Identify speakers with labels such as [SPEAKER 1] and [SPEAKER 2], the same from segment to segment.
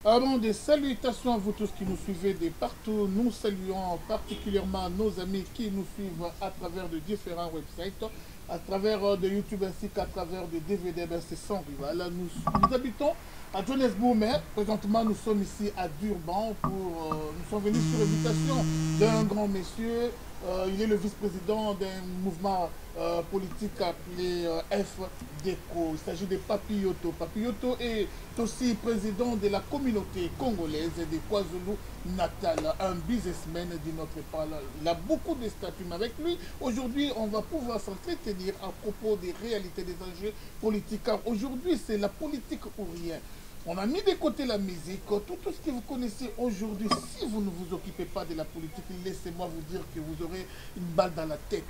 [SPEAKER 1] Avant des salutations à vous tous qui nous suivez de partout, nous saluons particulièrement nos amis qui nous suivent à travers de différents websites, à travers de YouTube ainsi qu'à travers de DVD, c'est sans rival. Nous habitons à Johannesburg, mais présentement nous sommes ici à Durban nous sommes venus sur invitation d'un grand monsieur. Il est le vice-président d'un mouvement politique appelé FDECO. Il s'agit de Papi Yoto. Papi Yoto est aussi président de la communauté congolaise de KwaZulu-Natal, un businessman de notre part. Il a beaucoup de statuts, mais avec lui, aujourd'hui, on va pouvoir s'entretenir à propos des réalités des enjeux politiques. Car aujourd'hui, c'est la politique ou rien. On a mis de côté la musique, tout ce que vous connaissez aujourd'hui. Si vous ne vous occupez pas de la politique, laissez-moi vous dire que vous aurez une balle dans la tête.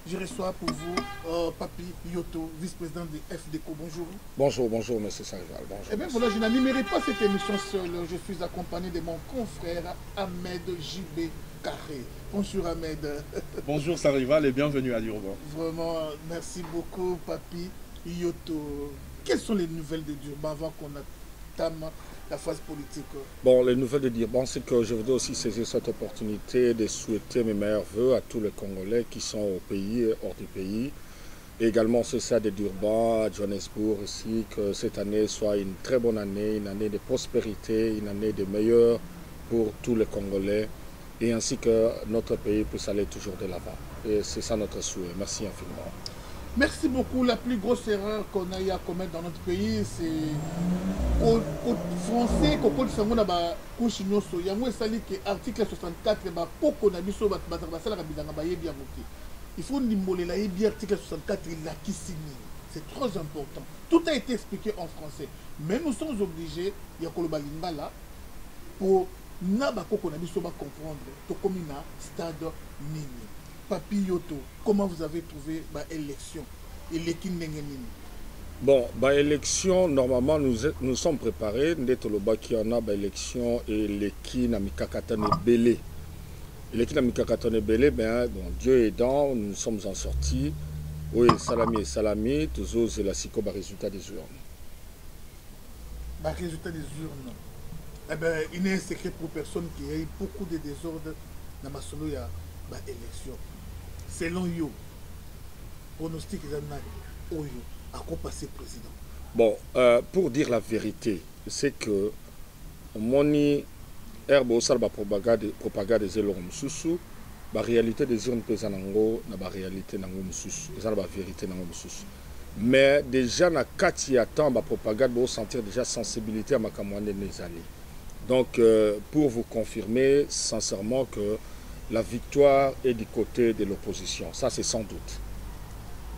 [SPEAKER 1] Je reçois pour vous Papi Yoto, vice-président de FDECO. Bonjour.
[SPEAKER 2] Bonjour, bonjour, monsieur Sarval. Bonjour.
[SPEAKER 1] Eh bien voilà, je n'animerai pas cette émission seul. Je suis accompagné de mon confrère Ahmed JB Carré. Bonjour Ahmed.
[SPEAKER 3] Bonjour Sarival et bienvenue à Durban.
[SPEAKER 1] Vraiment, merci beaucoup Papi Yoto. Quelles sont les nouvelles de Durban avant qu'on la phase politique?
[SPEAKER 2] Bon, les nouvelles de Durban, c'est que je voudrais aussi saisir cette opportunité de souhaiter mes meilleurs voeux à tous les Congolais qui sont au pays et hors du pays. Et également, c'est ça de Durban, à Johannesburg aussi, que cette année soit une très bonne année, une année de prospérité, une année de meilleur pour tous les Congolais, et ainsi que notre pays puisse aller toujours de l'avant. Et c'est ça notre souhait. Merci infiniment.
[SPEAKER 1] Merci beaucoup. La plus grosse erreur qu'on a eu à commettre dans notre pays, c'est au français, qu'on sango na ba couche nyoso. Yango esali que article 64 ba poko na biso ba basala ka bilanga ba yebi amoki. Il faut nimboler la yebi article 64 il a kisini. C'est trop important. Tout a été expliqué en français. Mais nous sommes obligés ya koloba lingala pour na ba koko na biso ba comprendre to komina stade nini. Papi Yoto, comment vous avez trouvé l'élection et l'équipe Nengenini?
[SPEAKER 2] Bon, l'élection, normalement, nous sommes préparés. Ndetoloba qui en a l'élection et l'équipe Namikakatane Belé. L'équipe Namikakatane Belé, bon, Dieu aidant, nous sommes en sortie. Oui, salami, toujours c'est la psycho, résultat des urnes.
[SPEAKER 1] Résultat des urnes. Eh bien, il n'est un secret pour personne qu'il y a eu beaucoup de désordres dans ma solo élection. Selon yo, pronostic Oyo à quoi passer président?
[SPEAKER 2] Bon, pour dire la vérité, c'est que moni herbo salba propagande des elons mususu, la réalité des urnes pesanango na ba réalité nango mususu, ça la vérité nango mususu. Mais déjà na kati attend ba propagande bo sentir déjà sensibilité à makamwane nezali. Donc pour vous confirmer sincèrement que la victoire est du côté de l'opposition. Ça, c'est sans doute.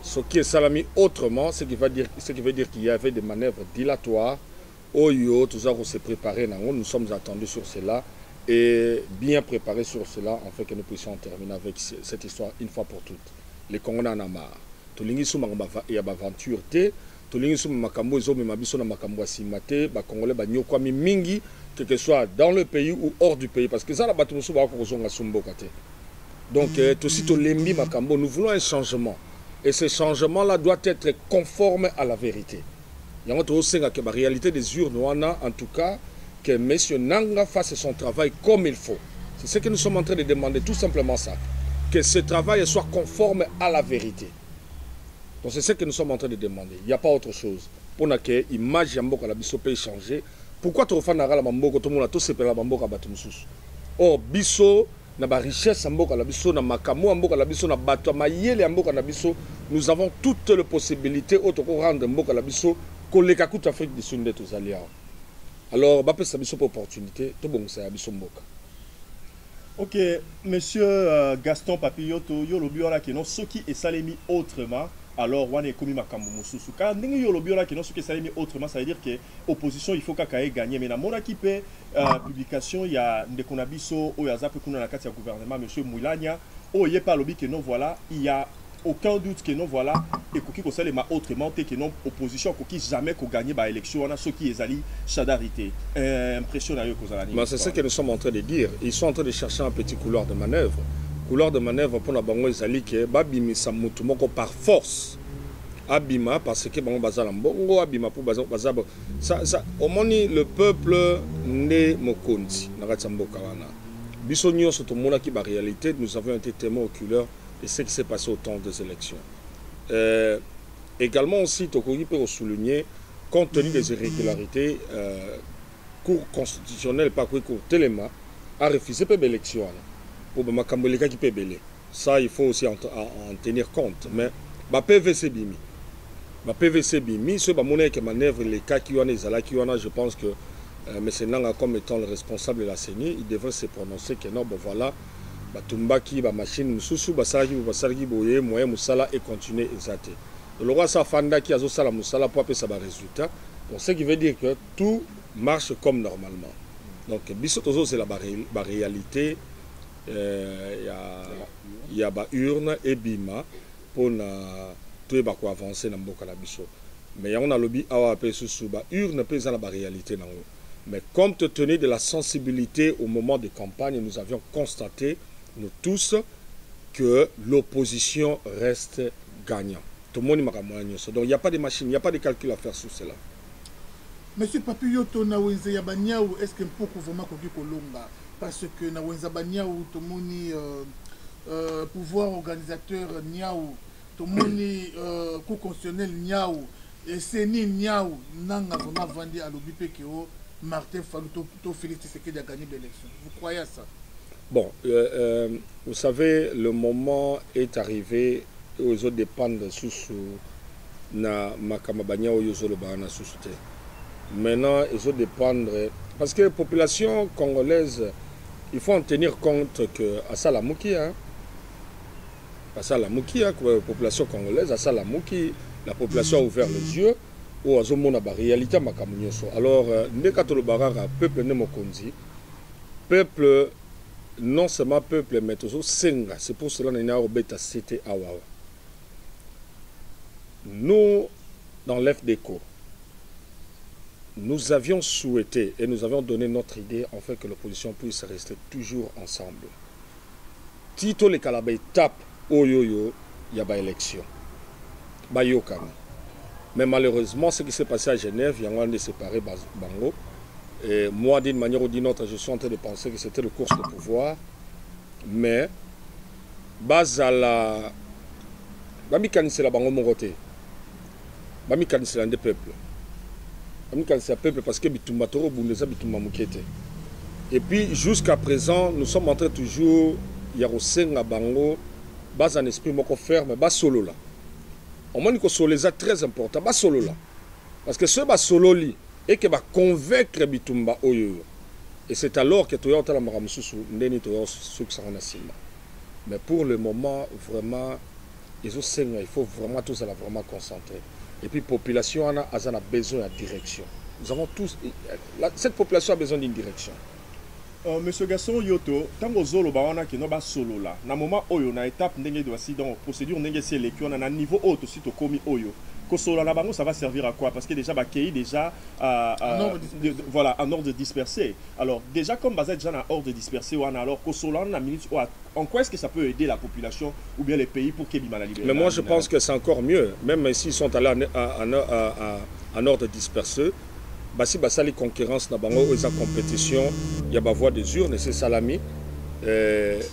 [SPEAKER 2] Ce qui est salami autrement, ce qui veut dire qu'il y avait des manœuvres dilatoires. Oyo, tout ça, on s'est préparé. Nous sommes attendus sur cela et bien préparés sur cela, afin que nous puissions terminer avec cette histoire une fois pour toutes. Les Congolais en ont marre. Tolingi souma ya aventure te, tolingi souma makambo ezo memabiso na makambo asimate, ba Congolais ba nyokwami mingi, que ce soit dans le pays ou hors du pays, parce que ça, la bâtiment va donc, tout si lembi makambo, nous voulons un changement. Et ce changement-là doit être conforme à la vérité. Il y a la réalité des urnes, en tout cas, que M. Nanga fasse son travail comme il faut. C'est ce que nous sommes en train de demander, tout simplement ça. Que ce travail soit conforme à la vérité. Donc, c'est ce que nous sommes en train de demander. Il n'y a pas autre chose. Pour que l'image de la Bisso peut changer. Pourquoi tu refais la Mamboko, tout le monde a tout séparé la Mamboko à Batumsus? Or, Bisso, na ba richesse Mamboko à la Bisso, na Makamo Mamboko à la Bisso, na Bato, Mayele Mamboko à la Bisso, nous avons toutes les possibilités autant qu'on rendre Mamboko à la Bisso, qu'on les cacoute Afrique du Sud de tous alliés. Alors, Bapé Sabisso pour opportunité, tout bon, c'est Abisso Mboka.
[SPEAKER 3] Ok, monsieur Gaston Papi Yoto, yo le biora qui non, ce qui est salemi autrement. Alors, on est commis makambo mususu. Quand nous avons le qui non ce qui s'est mis autrement, ça veut dire que l'opposition, il faut qu'elle gagne. Mais dans mon équipe, publication, il y a des konabiso, il y a Zapekuna dans la carte du gouvernement, monsieur Moulania, il y a pas lobby que non, voilà, il y a aucun doute que non, voilà, et qui s'est ma autrement, que non, opposition, qui jamais qu'on gagne par l'élection, on a ceux qui est allé chadarité. Impressionnant que
[SPEAKER 2] c'est ce que nous sommes en train de dire. Ils sont en train de chercher un petit couloir de manœuvre. Couloir de manœuvre pour la bango ezali que babimi sa mutumoko par force abima parce que bango bazala mbongo abima pour bazaba ça au moni le peuple né mokonzi na kati mboka wana biso nyonso to mona ki ba réalité nous avons été témoins oculaires de ce qui s'est passé au temps des élections. Également aussi to ko peut souligner compte tenu des irrégularités cour constitutionnelle pas cour Telema a refusé peu d'élection pour makambo les qui peut belé. Ça il faut aussi en tenir compte mais ba PVC bimi ma PVC bimi ce ba monnaie que manœuvre les cas qui ont ezala qui ont je pense que mais c'est Nanga comme étant le responsable de la CENI il devrait se prononcer que non bon voilà ba tumbaki ba machine mususu ba sargi boye moyen musala et continuer exaté le roi sa fanda qui a zo sala musala pour appeler ça ba résultat donc ce qui veut dire que tout marche comme normalement donc biso tozo c'est la réalité il y a ba urne et bima pour na tout va quoi avancer dans mboka la biso mais on a lobby awa pe susu ba urne pe za la réalité nango mais compte tenu de la sensibilité au moment de campagne nous avions constaté nous tous que l'opposition reste gagnant tout le monde donc il n'y a pas de machine il n'y a pas de calcul à faire sur cela.
[SPEAKER 1] Monsieur Papiyoto na wenze ya banyao est-ce que mpoko vraiment koki kolonga parce que na wenza banyao to moni pouvoir organisateur niao to moni cour constitutionnel niao et seni niao nanga vraiment vandi à l'obi pekeo Martin Fayulu to Félix Tshisekedi a gagné l'élection. Vous croyez à ça?
[SPEAKER 2] Bon, vous savez, le moment est arrivé aux autres dépendent sous na makamabanya ou yozolo bana sous. Maintenant, ils ont dépendre parce que la population congolaise, il faut en tenir compte que à Salamouki, hein, à Salamouki, la population congolaise, à Salamouki, la population a ouvert les yeux. Ou azomona ba réalité makamunyoso alors ndekatolo barara peuple ne mokonzi peuple non seulement peuple mais toujours senga c'est pour cela qu'on a obéta cité awawa nous dans l'FDECO nous avions souhaité et nous avions donné notre idée en fait que l'opposition puisse rester toujours ensemble tito le kalaba étape oyoyo ya ba élection ba yokana. Mais malheureusement, ce qui s'est passé à Genève, il y a un de séparés Bango. Et moi, d'une manière ou d'une autre, je suis en train de penser que c'était le course de pouvoir. Mais, Bazala, Bami c'est la Bango Moroté. Bami c'est l'un des peuples. Bami c'est le peuple parce que Bitumbatoro Bundesa Bitumba Mukete. Et puis, jusqu'à présent, nous sommes en train toujours, il y a aussi un Bango, bas un esprit moko ferme, bas solo là. On m'a dit que solo est très important, bas solo là. Parce que ce bas solo li et que va convaincre Bitumba Oyo. Et c'est alors que tu as la maramususu ndeni tu as successivement. Mais pour le moment vraiment il faut vraiment tous à la vraiment concentrer. Et puis population a besoin de direction. Nous avons tous cette population a besoin d'une direction.
[SPEAKER 3] Monsieur Gaston Yoto, tango zolo bawana ki no ba solo la. Na moment oyo na étape ndenge do si dans procédure ndenge sélection na niveau haut aussi to komi oyo. Ko solo la bango ça va servir à quoi? Parce que déjà ba kei déjà voilà un ordre dispersé. Alors déjà comme bazet déjà un ordre dispersé wana alors ko solo na minute en quoi est-ce que ça peut aider la population ou bien les pays pour qu'il y ait la liberté?
[SPEAKER 2] Mais moi je pense que c'est encore mieux même s'ils sont allés en ordre dispersé. Basi basali concurrence na bango eza compétition il y a ba voix des urnes c'est salami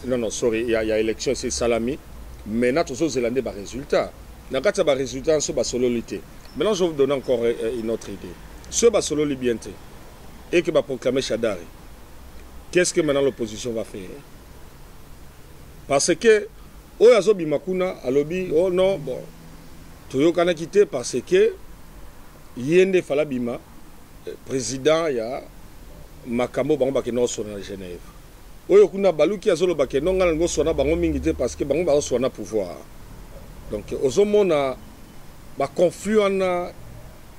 [SPEAKER 2] non sorry il y a élection c'est salami mais na tous zélandais ba résultat na kata ba résultat so ba sololité maintenant je vais vous donner encore une autre idée ce ba solo libienté et que va proclamer Chadari qu'est-ce que maintenant l'opposition va faire parce que oyazo bimakuna alobi oh non bon toyokana quitter parce que yende falabima président ya makambo bango bakeno sona Genève oyo kuna baluki azolo bakeno ngana ngo sona bango mingi te parce que bango ba sona pouvoir donc ozomona ba confluana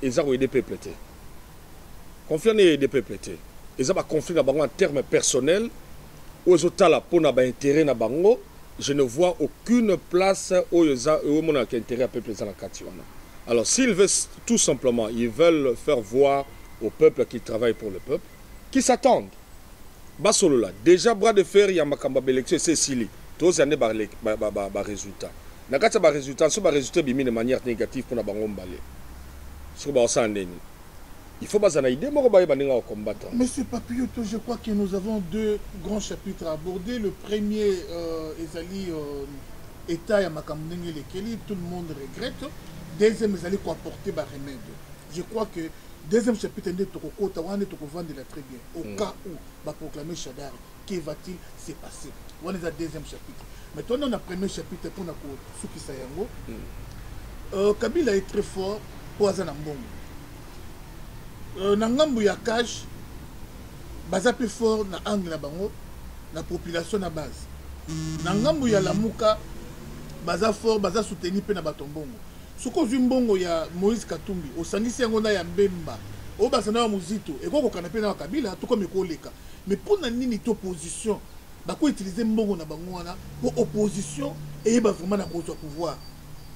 [SPEAKER 2] ezako aider peuple te confluana aider peuple te eza ba conflit na bango en termes personnels ozotala pona ba intérêt na bango je ne vois aucune place oyo za mona ka intérêt à peuple za na katiwana. Alors s'ils veulent tout simplement ils veulent faire voir au peuple qui travaille pour le peuple, qui s'attendent. Basolo là, déjà bras de fer, il y a Makamba élection, c'est Sili. Tous les années, résultat. na kati ba résultat so ba résultat bimi de manière négative pour na bango mbalé so ba osandeni il faut bazana idée moko ba baninga combattre.
[SPEAKER 1] Monsieur Papioto, je crois que nous avons deux grands chapitres à aborder. Le premier ezali état ya makambo ndenge lekeli, tout le monde regrette. Deuxième ezali ko apporter ba remède. Je crois que deuxième chapitre nde tokokota wana tokovanda très bien au cas où ba proclamer Shadari, que va-t-il se passer? Wana za deuxième chapitre. Maintenant, dans le premier chapitre, pour Suki Sayango, Kabila est très fort pour Azana Mbongo. Nangambu ya cash, baza plus fort na angle na bango, la population na base. Nangambu ya Lamuka, baza fort, baza soutenu pe na batombongo. Suko Zimbongo ya Moïse Katumbi, osangisi yango na ya Mbemba, o basana wa Muzito, et koko kanape na Kabila, tout comme ekoleka. Mais pour na nini opposition, bako utiliser mbongo na bango wana pour opposition et ba vraiment na kozwa pouvoir.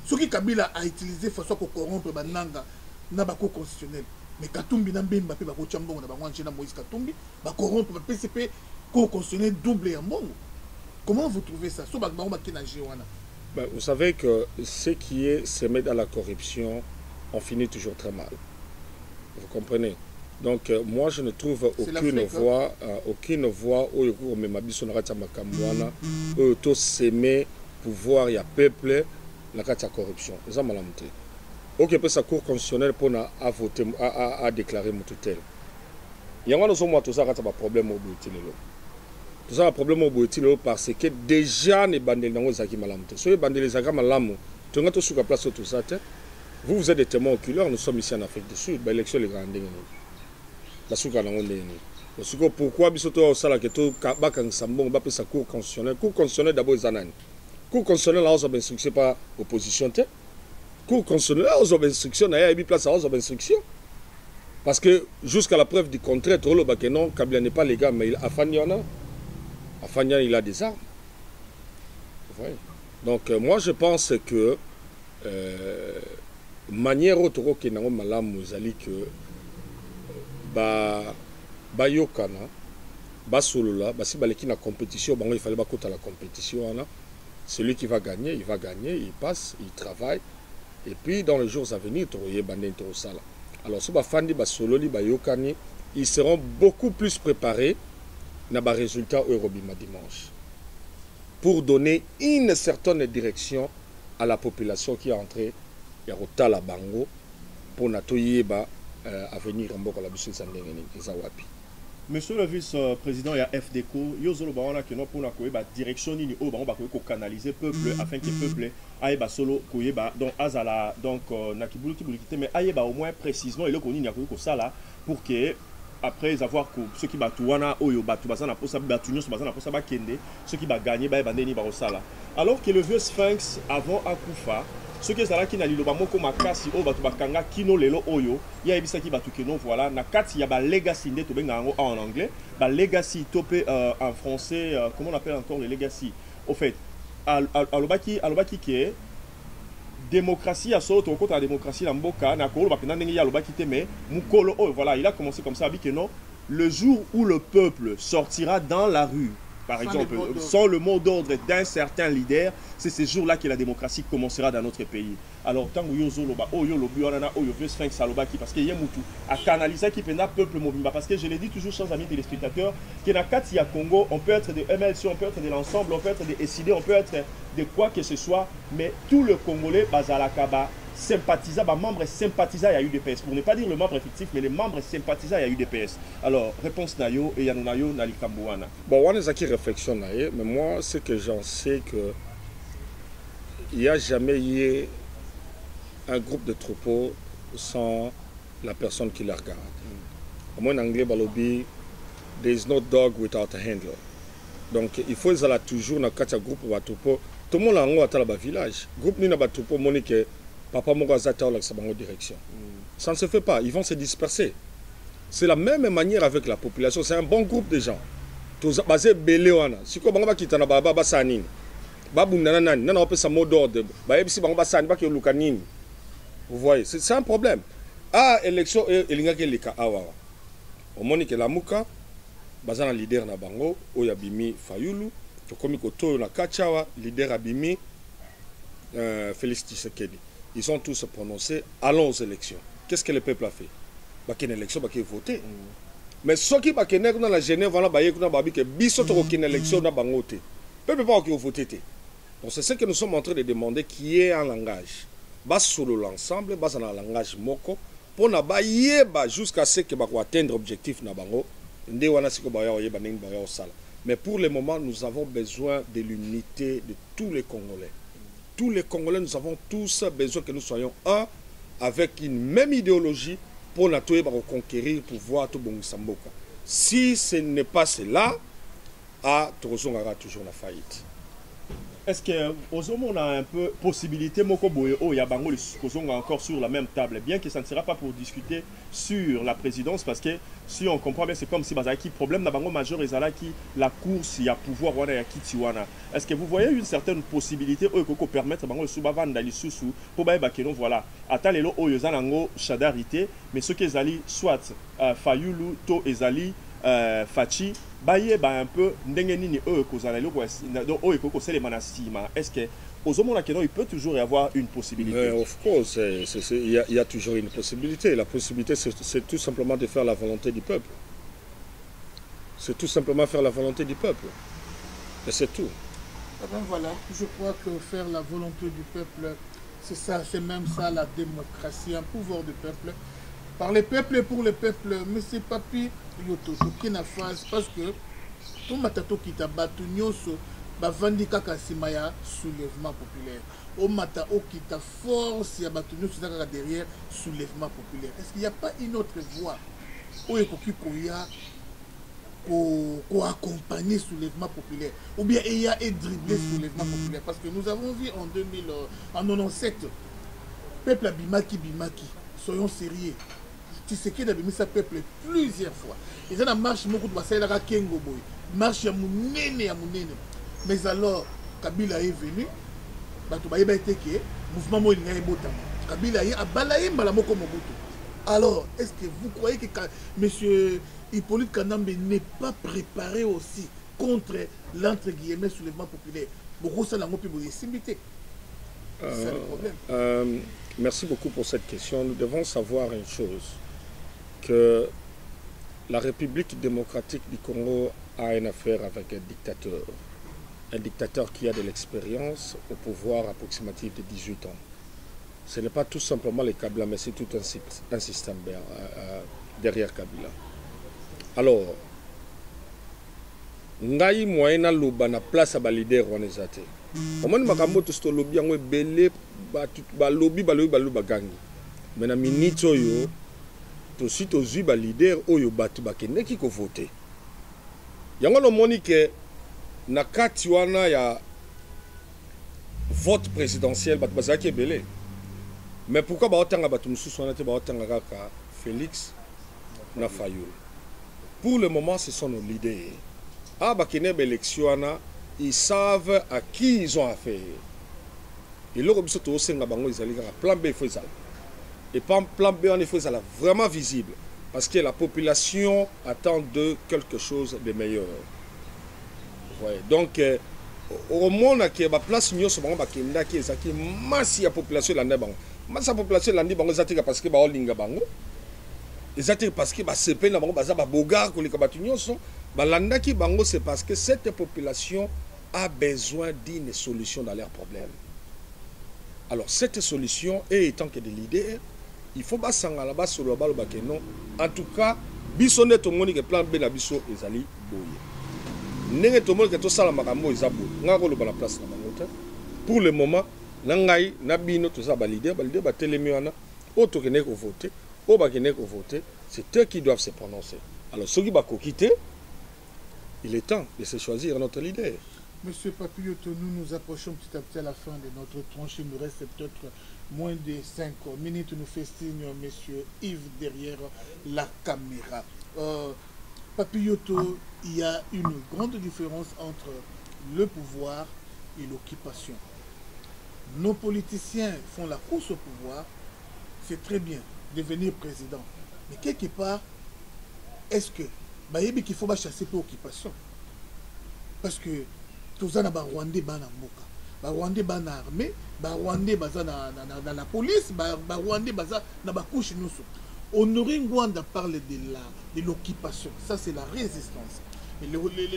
[SPEAKER 1] Ce qui Kabila a utilisé façon ko corrompre bananga na bako constitutionnel. Mais Katumbi na Mbemba pe bako chambongo na bango na Moïse Katumbi, ba corrompre ba PCP ko constitutionnel double ya mbongo. Comment vous trouvez ça? So ba bango ba kenaje wana.
[SPEAKER 2] Vous savez que ce qui est semé dans la corruption, on finit toujours très mal. Vous comprenez? Donc moi je ne trouve aucune voix où Mabiso Narata Makamwana où tout s'aimer pouvoir il y a peuple la corruption. Ça m'a lamenté. Ok, peut sa cour constitutionnelle pour à voter à déclarer mon tutelle. Il y a un tout ça problème au bout tout ça problème au bout parce que déjà les bandits n'ont pas malamté. So les bandits les agama malamu. Tu n'as pas sur la place tout ça. Vous êtes des témoins oculaires. Nous sommes ici en Afrique du Sud. L'élection les grandes. La souka na ngondeni. Parce pourquoi bisoto au sala que to bakang sambon ba pesa cour constitutionnel. Cour constitutionnel d'abord zanani. Cour constitutionnel là aux instructions pas opposition te. Cour constitutionnel là aux instructions na ya bi place aux instructions. Parce que jusqu'à la preuve du contraire trop le bakenon Kabila n'est pas légal mais Afanyana il a des armes. Vous voyez. Donc moi je pense que manière autre que na malamu zali que bayokana basolola basi baleki na compétition bango il fallait bakota la compétition là celui qui va gagner il passe il travaille et puis dans les jours à venir troyer bande to sala alors so ba fandi basololi bayokani ils seront beaucoup plus préparés na ba résultat au Robima dimanche pour donner une certaine direction à la population qui est entrée ya rotala bango pour natoyeba avenir mboka la biso sandengeni ezawapi.
[SPEAKER 3] Monsieur le vice-président ya FDECO yozolo baona que non pour na koyeba direction nini o bango ba ko canaliser peuple afin que peuple ayeba solo koyeba donc azala donc na kibulu kibulikité mais ayeba au moins précisément et le konini ya ko sala pour que après avoir ceux qui batouana oyo batu bazana posa batunyo bazana posa ba kende ceux qui ba gagner ba bandeni ba sala alors que le vieux Sphinx avant akufa ce qui est là qui n'a liloba moko makasi o batu bakanga kino lelo oyo ya ebisa ki batu keno voilà na kati ya ba legacy nde to benga ngo en anglais ba legacy topé en français comment on appelle encore les legacy au fait alobaki que démocratie à saut contre la démocratie la mboka na ko lobaki ndenge ya alobaki te mais mukolo oh voilà il a commencé comme ça abi que non le jour où le peuple sortira dans la rue par exemple, sans le mot d'ordre d'un certain leader, c'est ce jour-là que la démocratie commencera dans notre pays. Alors, tant que yo zoloba, oyo lobi onana, oyo vieux Sphinx salobaki, parce qu'il y a mutu à canaliser qui pena peuple mobimba, parce que je l'ai dit toujours, chers amis téléspectateurs, que dans Kati ya Congo, on peut être de MLC, on peut être de l'ensemble, on peut être de SID, on peut être de quoi que ce soit, mais tout le Congolais bazalakaba sympathisant, membre sympathisant à UDPS. Pour ne pas dire le membre effectif, mais les membres sympathisants à UDPS. Alors, réponse Nayo et Yanonayo Nalikambouana.
[SPEAKER 2] Bon, on est qui réflexion, mais moi, ce que j'en sais, que il n'y a jamais eu un groupe de troupeaux sans la personne qui la regarde. En anglais, balobi, there is no dog without a handler. Donc, il faut toujours dans un groupe de troupeaux. Tout le monde a un village. Groupe ni na troupeaux, monique. Papa Mogazata la direction. Ça ne se fait pas, ils vont se disperser. C'est la même manière avec la population, c'est un bon groupe de gens. Tous basé Béléwana. Si quoi banga kitana baba basanine. Babu nanani, nana opé sa mot d'ordre. Ba ebisi banga basani ba ke lukanini. Vous voyez, c'est un problème. Ah élection elinga ke lika awa. Au monique la muka bazana leader na bango oyabimi Fayulu, to komi ko to na Kachawa leader abimi Félix Tshisekedi, ils ont tous prononcé allons aux élections. Qu'est-ce que le peuple a fait? Bah, qu'il y a une élection, bah, qu'il a voté. Mais ce qui est dans la Genève, on a dit que biso to une élection na bangote. Peuple pas qui voté. Donc c'est ce que nous sommes en train de demander, qui est un langage. Bas sur l'ensemble, bas dans un langage moko pour na ba yeba jusqu'à ce que ba atteindre objectif na bango. Ndé wana siko ba yeba ning ba yo sala. Mais pour le moment, nous avons besoin de l'unité de tous les Congolais. Tous les Congolais, nous avons tous besoin que nous soyons un avec une même idéologie pour nous conquérir le pouvoir de Samboka. Si ce n'est pas cela, Torozon aura toujours la faillite.
[SPEAKER 3] Est-ce que on a un peu possibilité encore sur la même table, bien que ça ne sera pas pour discuter sur la présidence, parce que si on comprend bien, c'est comme si le problème n'a majeur qui la course, il y a pouvoir est-ce que vous voyez une certaine possibilité pour permettre pour voilà atalelo oyozanango chadarité, mais ce qu'ils allaient soit Fayulu to ezali Fachi baye un peu ndengenini est-ce que aux hommes il peut toujours y avoir une possibilité?
[SPEAKER 2] Of course, il y a toujours une possibilité. La possibilité, c'est tout simplement de faire la volonté du peuple. C'est tout simplement faire la volonté du peuple. Et c'est tout.
[SPEAKER 1] Ah ben voilà, je crois que faire la volonté du peuple, c'est ça, c'est même ça la démocratie, un pouvoir du peuple. Par les peuples et pour les peuples, monsieur Papi Yoto, qui n'a phase, parce que tout matato qui t'a battu nyoso, bavandi kaka simaya soulèvement populaire. Au mata o qui t'a force, ya battu nyoso derrière soulèvement populaire. Est-ce qu'il n'y a pas une autre voie où il y a pour accompagner le soulèvement populaire, ou bien il y a dribbler le soulèvement populaire, parce que nous avons vu en 1997, peuple à Bimaki, soyons sérieux. Tshisekedi a mis sa peuple plusieurs fois. Ils ont une marche, marche à Mounene. Mais alors, Kabila est venu, mouvement Moïna est botam. Kabila est balaye Malamoko Mobutu. Alors, est-ce que vous croyez que M. Hippolyte Kanambe n'est pas préparé aussi contre l'entre guillemets soulèvement populaire? Beaucoup ça l'a simité. C'est ça le problème.
[SPEAKER 2] Merci beaucoup pour cette question. Nous devons savoir une chose, que la République démocratique du Congo a une affaire avec un dictateur qui a de l'expérience au pouvoir approximatif de 18 ans. Ce n'est pas tout simplement les Kabila, mais c'est tout un système derrière Kabila. Alors, ngai moyena loba na place à leader wana ezate. Omoni makambo to sto lobby yango ebele ba lobby bagangi. Mais na minute oyo to si to zui ba leader oyo batu bakende ki ko voter. Yango no moni ke na kati wana ya vote présidentiel batu bazaki ebele. Mais pourquoi ba otanga batu mususu wana te ba otanga kaka Félix na Fayulu? Pour le moment, ce sont nos leaders. À Bakineb élection, ils savent à qui ils ont affaire. Et là, ils ont plan B, il faut ça. Et plan B, il faut ça vraiment visible. Parce que la population attend de quelque chose de meilleur. Ouais. Donc, au monde qui est place, nous sommes qui est masse la population la masse la population la parce que ba olinga bango. Exactement parce que c'est pas na bogar ko likabatunyoso balandaki bango, c'est parce que cette population a besoin d'une solution dans leurs problèmes. Alors cette solution étant que des leaders, il faut pas sangala ba solo ba bakeno. En tout cas, biso net omoni que plan B na biso ezali boye. Ndenge to moni que to sala makambo ezabo. Ngako lo ba place na bango. Pour le moment, na ngai na bino to sa ba leader ba telemi wana auto kene ko voter. C'est eux qui doivent se prononcer. Alors, ceux qui vont quitter, il est temps de se choisir notre leader.
[SPEAKER 1] Monsieur Papilloto, nous nous approchons petit à petit à la fin de notre tranche. Il nous reste peut-être moins de 5 minutes. Nous fait signe monsieur Yves derrière la caméra. Papilloto, il y a une grande différence entre le pouvoir et l'occupation. Nos politiciens font la course au pouvoir, c'est très bien. Devenir président. Mais quelque part, est-ce que qu'il faut chasser pour occupation? Parce que tous les Rwandais, Rwandais dans l'armée, Rwandais dans la police, Rwandais dans la couche. Honoré Ngwanda parle de l'occupation. Ça, c'est la résistance.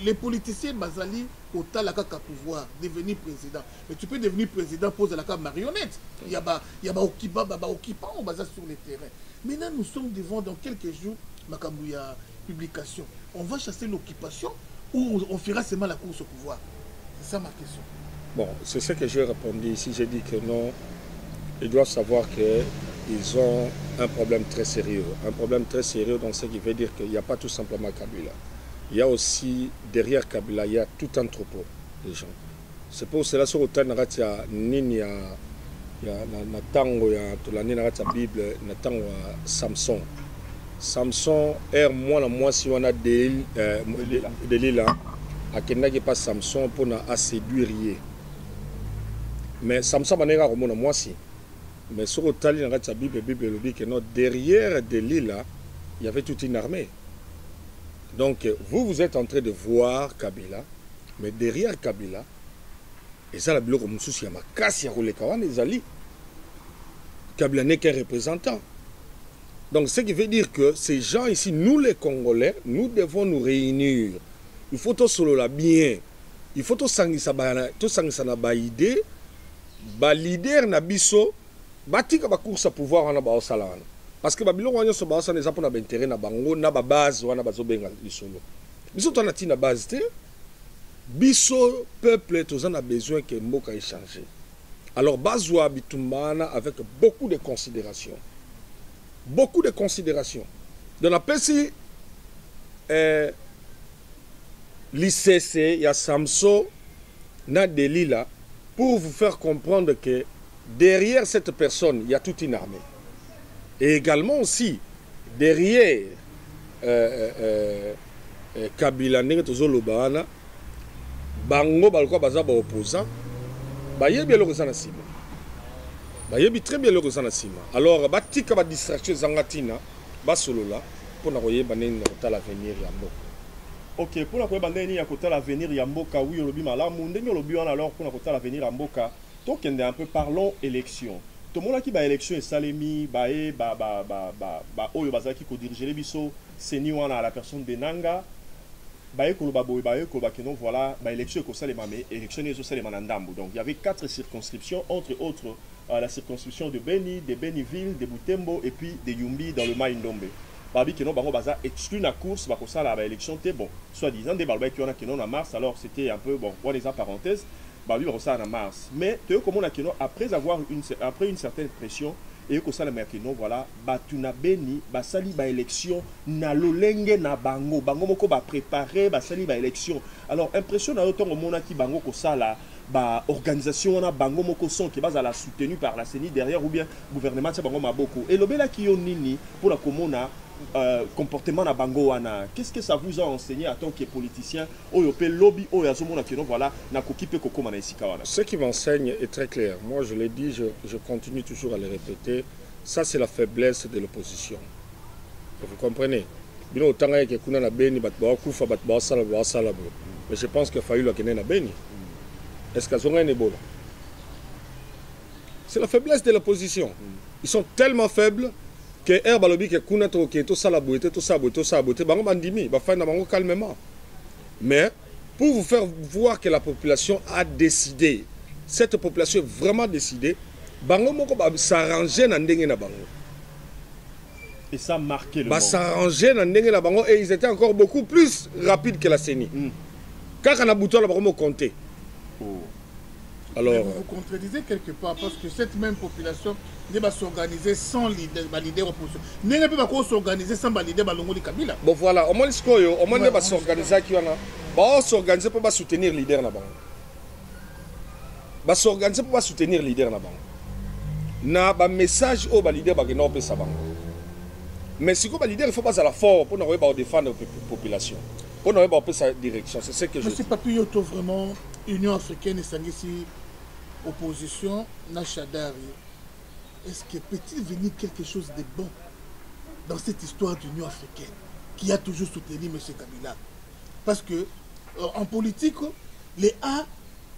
[SPEAKER 1] Les politiciens, Bazali, au talaka pouvoir, devenir président. Mais tu peux devenir président, pose la marionnette. Il y a occupant sur le terrain. Maintenant, nous sommes devant, dans quelques jours, Makambouya publication. On va chasser l'occupation ou on fera seulement la course au pouvoir? C'est ça ma question.
[SPEAKER 2] Bon, c'est ce que j'ai répondu ici. J'ai dit que non, ils doivent savoir qu'ils ont un problème très sérieux. Un problème très sérieux dans ce qui veut dire qu'il n'y a pas tout simplement Kabila. Il y a aussi, derrière Kabila, il y a tout un troupeau de gens. C'est pour cela sur l'autel, il y a Nini, il y a Natango, il y a Bible, Natango, Samson. Samson, moi, si on a des lilas, à Kenaki pas Samson pour nous séduire. Mais Samson, moi, si. Mais sur l'autel, il y a la Bible, le dit que derrière des lilas, il y avait toute une armée. Donc, vous êtes en train de voir Kabila, mais derrière Kabila, et ça, la Bilogo Moussous, il y a Kassia Roulekawan et Zali. Kabila n'est qu'un représentant. Donc, ce qui veut dire que ces gens ici, nous les Congolais, nous devons nous réunir. Il faut tout solo la bien. Il faut tout sangisa na ba idée, ba leader na biso, batika ba course à pouvoir na ba osalana. Parce que Babylon wanya so basa neza pona intérêt na bango na ba base wana bazobenga lisolo. Biso to na tina base te. Biso peuple tous en a besoin que mboka échanger. Alors bazwa bitumbana avec beaucoup de considération. Beaucoup de considération. Dans la PC l'ICC, il y a Samso na Delila pour vous faire comprendre que derrière cette personne, il y a toute une armée. Et également aussi, derrière Kabila Ngetozolobana, Bango Balko Bazaba opposant, Baye bien le resana sima. Baye très bien le resana sima. Alors, Batika ba distraction Zangatina, Basolola, pour n'avoir banen dans l'avenir Yambo.
[SPEAKER 3] Ok, pour n'avoir banen y a côté l'avenir Yamboka, oui, on le bima là, mon dernier lobby alors pour n'avoir l'avenir Yamboka, donc un peu parlons élection. Tout le monde qui va élection est Salemi, Bae, Oyo Bazaki qui dirige les biso, Seni wana la personne de Nanga, Bae Kolobaboy, Bae Kolobakeno, voilà, élection est Salema, mais élection est Salema Nandambo. Donc il y avait 4 circonscriptions, entre autres la circonscription de Beni, de Beniville, de Butembo et puis de Yumbi dans le Maïndombe. Babi Keno Bango Baza exclut la course, Bakosa la élection, bon, soi-disant des Balbaï qui en a Keno en mars, alors c'était un peu, bon, on les a parenthèses. Babi Barossa en mars. Mais après avoir une certaine pression, et que ça le voilà, batuna beni, basali ba élection, na lolenge na bango, bango moko ba préparer, basali ba élection. Alors impression na autant au mona qui bango ko ça la ba organisation na bango moko son qui base à la soutenu par la CENI derrière ou bien gouvernement de bango maboko. Et lobela qui yo nini pour la komona comportement na bango wana. Qu'est-ce que ça vous a enseigné en tant que politicien oyope lobby oyazomona kino voilà na kokipe kokoma na isika wana?
[SPEAKER 2] Ce qui m'enseigne est très clair. Moi je l'ai dit, je continue toujours à le répéter. Ça c'est la faiblesse de l'opposition. Vous comprenez? Bino otanga ke kuna na beni bat ba kufa bat ba sala. Mais je pense que Fayulu a kene na beni. Est-ce que zonga ne bola? C'est la faiblesse de l'opposition. Ils sont tellement faibles que Herbalobi que kuna to ke to sala boete to sabote bango bandimi ba fa na bango calmement. Mais pour vous faire voir que la population a décidé, cette population est vraiment décidée, bango moko ba s'arranger na ndenge na bango.
[SPEAKER 3] Et ça marquait le
[SPEAKER 2] ba s'arranger na ndenge na bango et ils étaient encore beaucoup plus rapides que la CENI. Quand on a bouton la bango compter.
[SPEAKER 1] Alors, vous vous contredisez quelque part parce que cette même population va s'organiser sans leader opposition. Ne peut pas s'organiser sans leader Balongo Kabila.
[SPEAKER 2] Bon voilà, au moins ne va s'organiser qui va s'organiser pour soutenir le leader là-bas. Va s'organiser pour soutenir le leader là-bas. Na ba message au leader ba gena opesa bango. Mais si le leader il faut pas à la fort pour ne défendre la population. Pour ne pas sa direction, c'est ce que je dis.
[SPEAKER 1] Monsieur Papioto vraiment Union africaine et Sangisi opposition Nachadari. Est-ce que peut-il venir quelque chose de bon dans cette histoire d'Union africaine qui a toujours soutenu M. Kabila? Parce que en politique, les A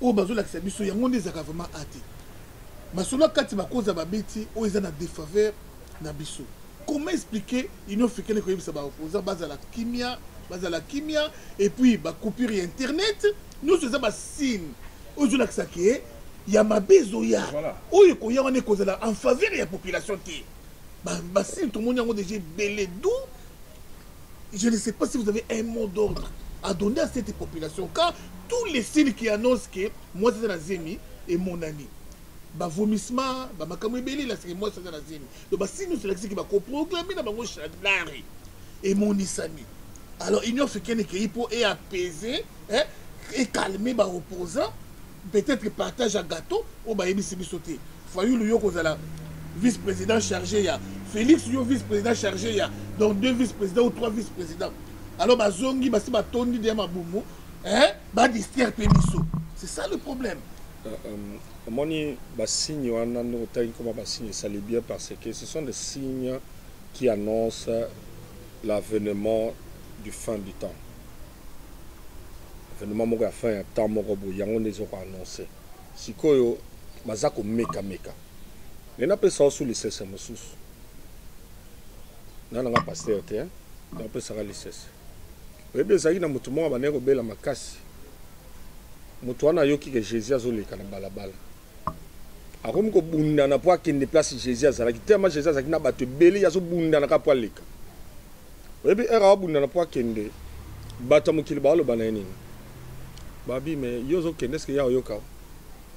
[SPEAKER 1] o bazola kisa biso yango nde ezaka vraiment ate masolo kati bakoza babeti o eza na défaveur na biso. Comment expliquer Union africaine ko yebisa ba opposant bazala kimia et puis ba coupure internet nous faisons ba signe ozola kisa ke ya mabezo ya oyo ko ya wana kozala en faveur ya population te ba signe tout le monde yango déjà belé d'où je ne sais pas si vous avez un mot d'ordre à donner à cette population car tous les signes qui annoncent que moi c'est la Zemi et mon ami ba vomissement ba makamwe belé la c'est moi c'est la Zemi donc ba signe c'est là qui va proclamer na bango chandari et mon isami. Alors Union africaine qui pour et apaiser hein et calmer ba opposants peut-être partage à gâteau ou ba yebisi bisoté Fayulu yo kozala vice-président chargé ya Félix yo vice-président chargé ya donc 2 vice-présidents ou 3 vice-présidents. Alors ba zongi ba si ba tondi de mabumu hein ba distraire péniso. C'est ça le problème.
[SPEAKER 2] Moni ba signe wana no taille comme ba signe ça l'est bien parce que ce sont des signes qui annoncent l'avènement du fin du temps. L'avènement moko ya fin ya temps moko bo yango nezo ko annoncer. Sikoyo bazako meka. Nena pe ça sous les cesse mosusu. Nana nga pasteur te hein. Na pe ça les cesse. Ebe zaki na mutu moko baneko bela makasi. Mutu wana yoki ke Jésus azoleka na balabala. Akomi ko bunda na po akende place Jésus azalaki tellement Jésus azalaki na bato beli yazo bunda na ka po aleka. Ebe era bunda na po akende bato mokili ba lo banani. Babi mais yozo kende ce que ya yoka.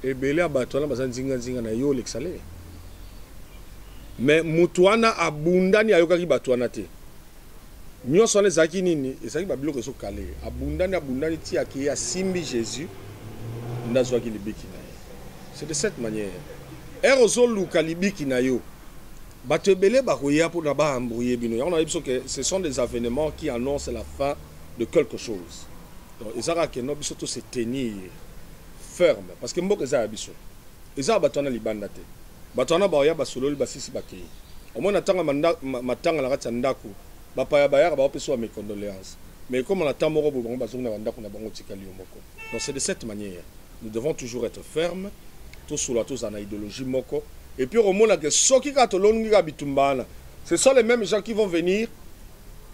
[SPEAKER 2] Ebele abato na bazanzinga na yo lexale. Mais mutu wana abundani ayokaki bato wana te. Nyonso wana ezalaki nini ezalaki babiloko ezokale abundani ti aki asimbi Jésus ndazwaki libiki na ye. C'est de cette manière erozoluka libiki na yo bato ebele bakoya mpo na baambrouye bino yango na biso que ce sont des avènements qui annoncent la fin de quelque chose. Donc ezalaka no biso to se tenir ferme parce que mboka eza ya biso eza bato wana libanda te bato wana baoya basololi basisi bakei omona tanga matanga na kati ya ndako bapaya bayaka baopesa mes condoléances mais comme on attend moko bo bango bazonga na ndako na bango tikali moko. Donc c'est de cette manière nous devons toujours être fermes tous sur la tous en idéologie moko et puis au moins que soki ka tolongi ka bitumbana ce sont les mêmes gens qui vont venir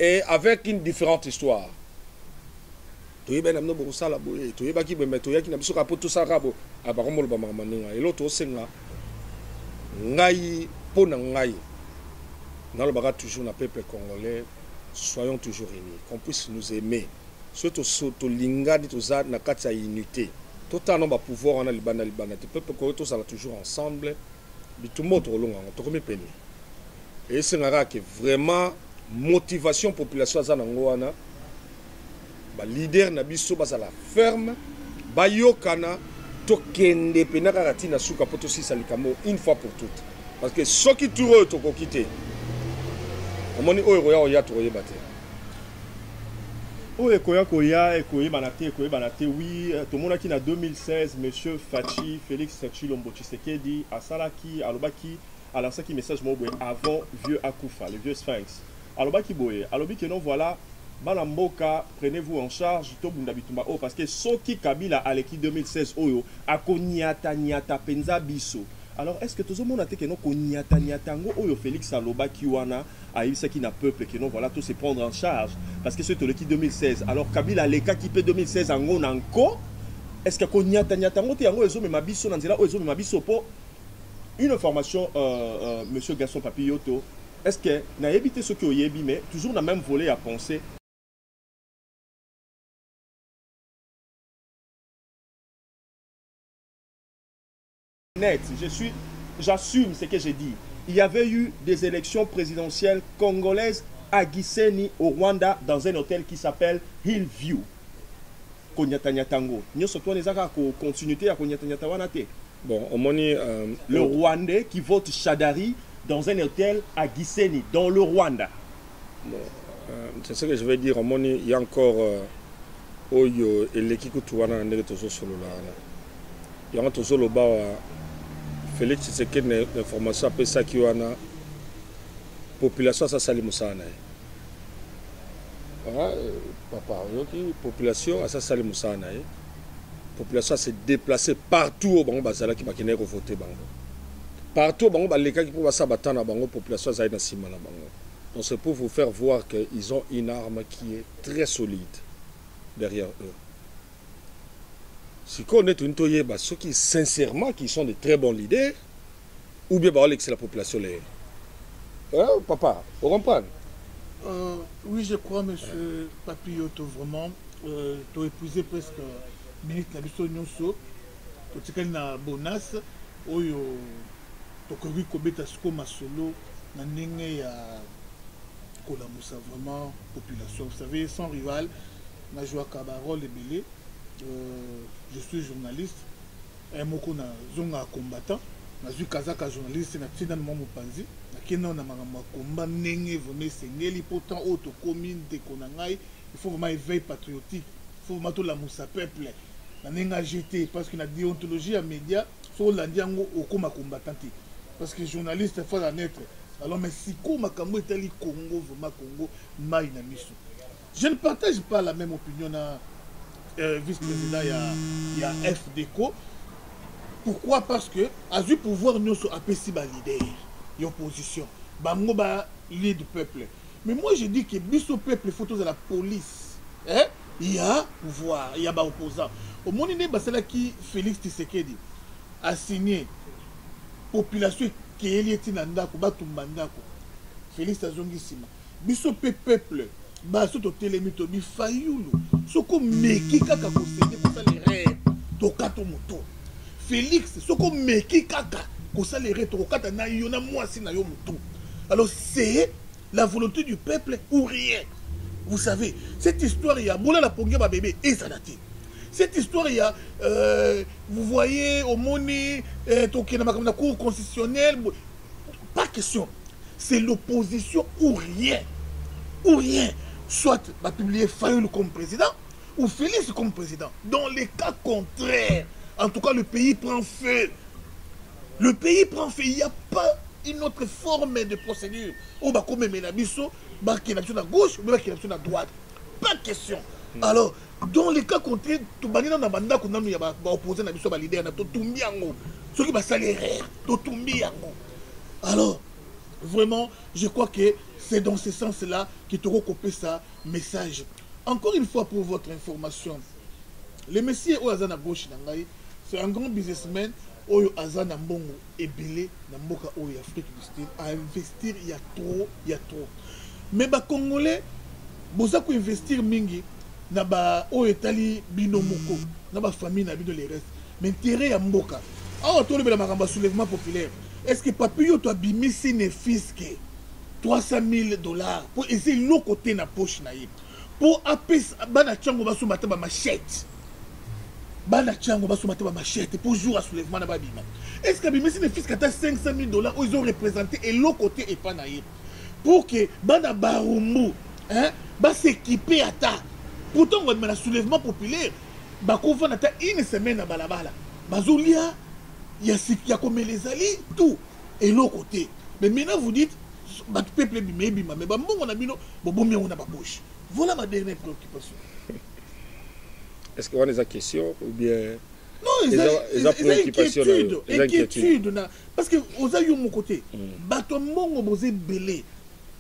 [SPEAKER 2] et avec une différente histoire. Toyeba na mno bosala boye toyeba ki bembe toyaki na biso ka poto saka bo abakomolo ba mamanunga et l'autre osenga ngai pona ngai. Dans le bagarre toujours, le peuple congolais, soyons toujours unis, qu'on puisse nous aimer. Surtout, surtout, l'ingadi, tout ça, n'a qu'à unité. Tout le temps, pouvoir, on a le peuple congolais, tout ça, toujours ensemble. Tout le monde, tout le monde, tout le monde, et c'est vraiment motivation population, leader, nabiso, la ferme, bayokana, tokende, penakaratina, souka, potosi, salikamo, une fois pour toutes. Parce que ceux qui tournent, toko quitter. Omoni oyo ya toye bate.
[SPEAKER 3] Oyo banate oui tout monde qui na 2016 monsieur Fachi Félix Chilombo Tshisekedi asalaki alobaki alasaki message mo boye avant vieux akufa le vieux sphinx. Alobaki boye alobi que non voilà bana mboka prenez-vous en charge to bunda bitumba oh parce que soki Kabila aleki 2016 oyo akonyata penza biso. Alors, est-ce que tout le monde a dit que nous konyatango oyo Félix Aloba Kiwana a eu ça qui n'a peuple que non voilà tout se prendre en charge parce que c'est le qui 2016. Alors Kabila leka qui peut 2016 en on encore est-ce que konyatango te yango ezo me mabiso na nzela ezo me mabiso po une information monsieur Gaston Papilloto est-ce que na évité ce que oyebi mais toujours na même volet à penser. Net, j'assume ce que j'ai dit. Il y avait eu des élections présidentielles congolaises à Gisenyi au Rwanda dans un hôtel qui s'appelle Hillview. Konyatanyatango. Nous sommes tous les continuité à Konyatanyatanwanate.
[SPEAKER 2] Bon, au moni
[SPEAKER 3] le Rwandais qui vote Chadari dans un hôtel à Gisenyi, dans le Rwanda.
[SPEAKER 2] Bon, c'est ce que je vais dire. Au moni, il y a encore Oyo et l'équipe Touana en Tozo Sololana. Il y a un Tozo Loba. Félix Tshisekedi l'information après ça qui wana population ça sali musana papa yoki population ça sali musana population s'est déplacée partout au bango bazala qui bakene ko voter bango. Partout au bango baleka qui pour ça batana bango population za na sima na bango. Donc c'est pour vous faire voir qu'ils ont une arme qui est très solide derrière eux. Si on est une toye, ceux qui sincèrement qui sont de très bons leaders, ou bien c'est la population là. Papa, vous comprenez?
[SPEAKER 1] Oui, je crois, monsieur Papilloto, vraiment, tu as épuisé presque ministre Nabiso Nyonso, tu as na bonas, oyo, tu as vu kobeta sko masolo, na nenge ya Kolamusa, vraiment, population. Vous savez, sans rival, na joie Kabarol et Belé, je suis journaliste, et moko na zonga combattant, na zu kazaka journaliste, na tina mo mopanzi. Kena na makambo komba nenge vraiment sengeli pourtant auto commune de konangai il faut vraiment éveil patriotique il faut vraiment tout la moussa peuple na nenga jeté parce que na déontologie à média faut landiango okoma combattanti parce que journaliste faut la naître alors mais si ko makambo etali Congo vraiment Congo mai na miso je ne partage pas la même opinion na vice-président il y a FDECO. Pourquoi? Parce que a du pouvoir nous so apesi ba leader opposition, bango ba lead du peuple. Mais moi je dis que biso peuple photos de la police, hein? Il y a pouvoir, il y a ba opposant. Au moment où c'est là qui Félix Tshisekedi a signé population qui est liée tinanda ko batumbanda ko. Félix azongi sima. Biso peuple ba so to telemito bi fayulu. Soko meki kaka ko céder pour ça les rêves. To kato moto. Félix soko meki kaka alors c'est la volonté du peuple ou rien. Vous savez, cette histoire, il y a Moula la Pongue bébé et Zanati. Cette histoire, il y a, vous voyez, au Moni, la Cour constitutionnelle, pas question. C'est l'opposition ou rien. Ou rien. Soit va publier Fayoul comme président, ou Félix comme président. Dans les cas contraires, en tout cas, le pays prend feu. Le pays prend fait, il n'y a pas une autre forme de procédure. On va comme Menabiso, qui est à gauche, ou qui est à droite. Pas de question. Alors, dans les cas contraires, tout le monde a opposé à la leader, ceux qui va saler, alors, vraiment, je crois que c'est dans ce sens-là que tu recopies ça message. Encore une fois, pour votre information, le monsieur Oazana gauche, c'est un grand businessman. Oyo azana mbongo ebele na mboka oyo Afrique du Sud à investir il y a trop mais ba congolais boza ko investir mingi na ba oyo etali bino moko na ba famille na bino les restes mais intérêt ya mboka awa to lebela makamba soulèvement populaire est-ce que papillo to abimisi ne fisque $300,000 pour essayer l'autre côté na poche na ye pour apes bana chango baso mata ba machette bana chango baso mata ba machette pour jouer à soulèvement na babima. Est-ce que bimisi ne fisque ata $500,000 où ils ont représenté et l'autre côté et pas na ye pour que bana barumbu hein ba s'équiper ata pourtant on a soulèvement populaire ba ko vana ata une semaine na balabala bazolia ya sikia comme les alliés tout et l'autre côté mais maintenant vous dites bah peuple bima mais ba mbongo na bino bobomi on a ba poche. Voilà ma dernière préoccupation.
[SPEAKER 2] Est-ce qu'on a des questions ou bien
[SPEAKER 1] non, ils ont préoccupation, inquiétude. Parce que vous avez mon côté. Bato mbongo bozé belé.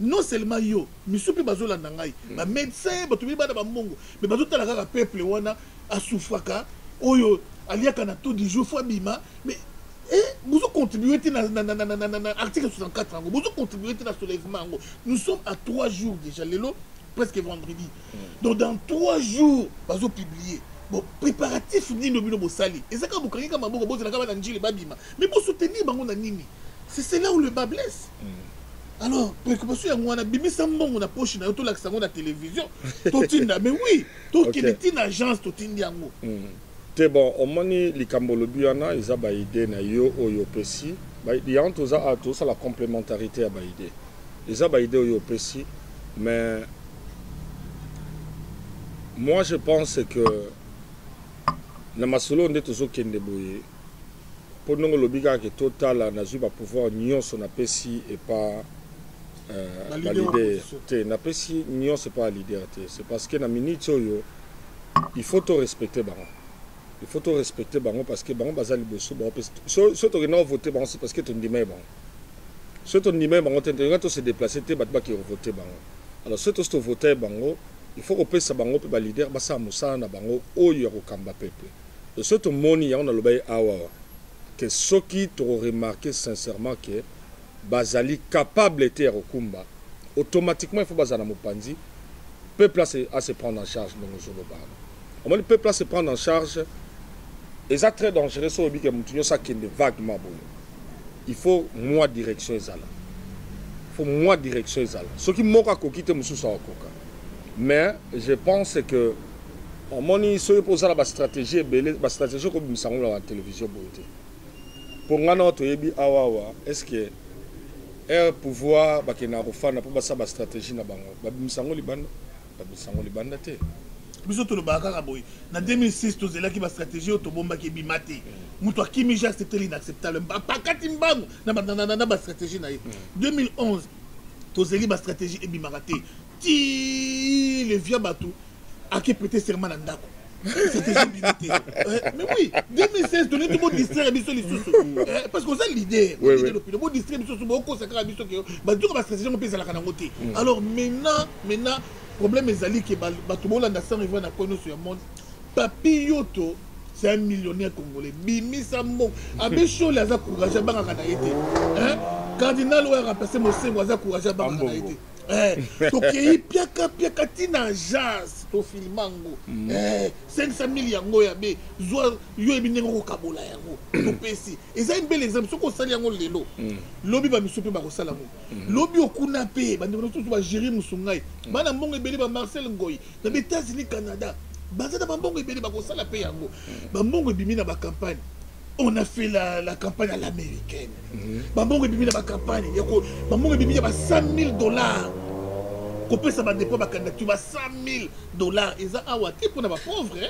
[SPEAKER 1] Non seulement yo, mais soupe bazola nangai. Ba médecin, bato bi bada ba mbongo. Mais bato tala kaka peuple wana asufaka oyo aliaka na tout du jour fois bima mais vous contribuez à l'article 64 vous contribuez à soulèvement. Nous sommes à 3 jours déjà lelo presque vendredi. Donc dans 3 jours, vous allez publier. Bon, préparatif ni no bino bosali. Et ça quand vous croyez comme beaucoup bozo la kaba njili babima. Mais pour soutenir bango na nini. C'est là où le bas blesse. Alors, préoccupation ya mwana bimi sambongo na poche na to la sango na télévision. Totinda mais oui, to qui est une agence totinda yango.
[SPEAKER 2] C'est bon, au moni likambo lobiana ils a ba idée na yo oyo pesi. Ba il y a tout ça la complémentarité à ba idée. Ils a ba idée oyo pesi mais moi je pense que na masolo nde tozo kende boye pour nous lobika que total na zuba pouvoir nyonso na pesi et pas la leader te na pesi nyonso pas leader te c'est parce que na minute oyo il faut to respecter bango il faut tout respecter bango parce que bango bazali bosso bango so to rena voter bango c'est parce que ton dimé bango so ton dimé bango to se déplacer te batba qui voter bango alors so to voter bango il faut que ça bango pe ba leader ba sa musana na bango oyo ko kamba peuple de so to moni ya on a le bay awa que ceux qui t'ont remarqué sincèrement que bazali capable de rekumba automatiquement il faut bazana mopanzi peuple à se prendre en charge dans nos jours. Le peuple à se prendre en charge et ça très dangereux sur le but que nous ça qui est vaguement bon. Il faut moi direction ezala. Il faut moi direction ezala. Ce qui moka kokite musu sa koka. Mais je pense que on moni so pour ça la stratégie belé la stratégie comme nous savons la télévision beauté. Pour ngana to yebi awawa est-ce que pouvoir ba ke na rofana pour ba sa ba stratégie na bango. Ba misango libanda. Ba misango libanda te.
[SPEAKER 1] Biso to le baka boy na 2006 to zela ki ba stratégie to bomba ki bimate muto akimi ja c'était inacceptable pas kati mbangu na ba stratégie na 2011 to zeli ba stratégie e bimaraté ti le via batou aki prêter serment na ndako stratégie bimate mais oui 2016 to tout monde distraire biso les sous parce que ça l'idée le bon distraire biso sous beaucoup ça biso que ba duka ba stratégie on peut ça la kana ngote alors maintenant problème ezali que batubola na sans rivera na kono sur le monde Papi Yoto c'est un millionnaire congolais bimi sambo abesho la za courage banga kana été hein cardinal ouais remplacer Mosé waza courage banga kana été to kei piaka tina jas to filmango 500 000 yango ya be zo yo ebinengo ko kabola yango to pesi eza une belle exemple soko sali yango lelo lobi ba misope ba ko sala mo lobi okuna pe ba ndeko to ba gérer musungai bana mbongo ebele ba Marcel Ngoyi na États-Unis Canada bazada ba mbongo ebele ba ko sala pe yango ba mbongo ebimi na ba campagne. On a fait la campagne à l'américaine. Bambongo bibi na ba campagne. Bambongo bibi ba $100 000. Copé ça va dépôt ba candidature ba $100 000. Et ça awate pour na ba pauvre hein.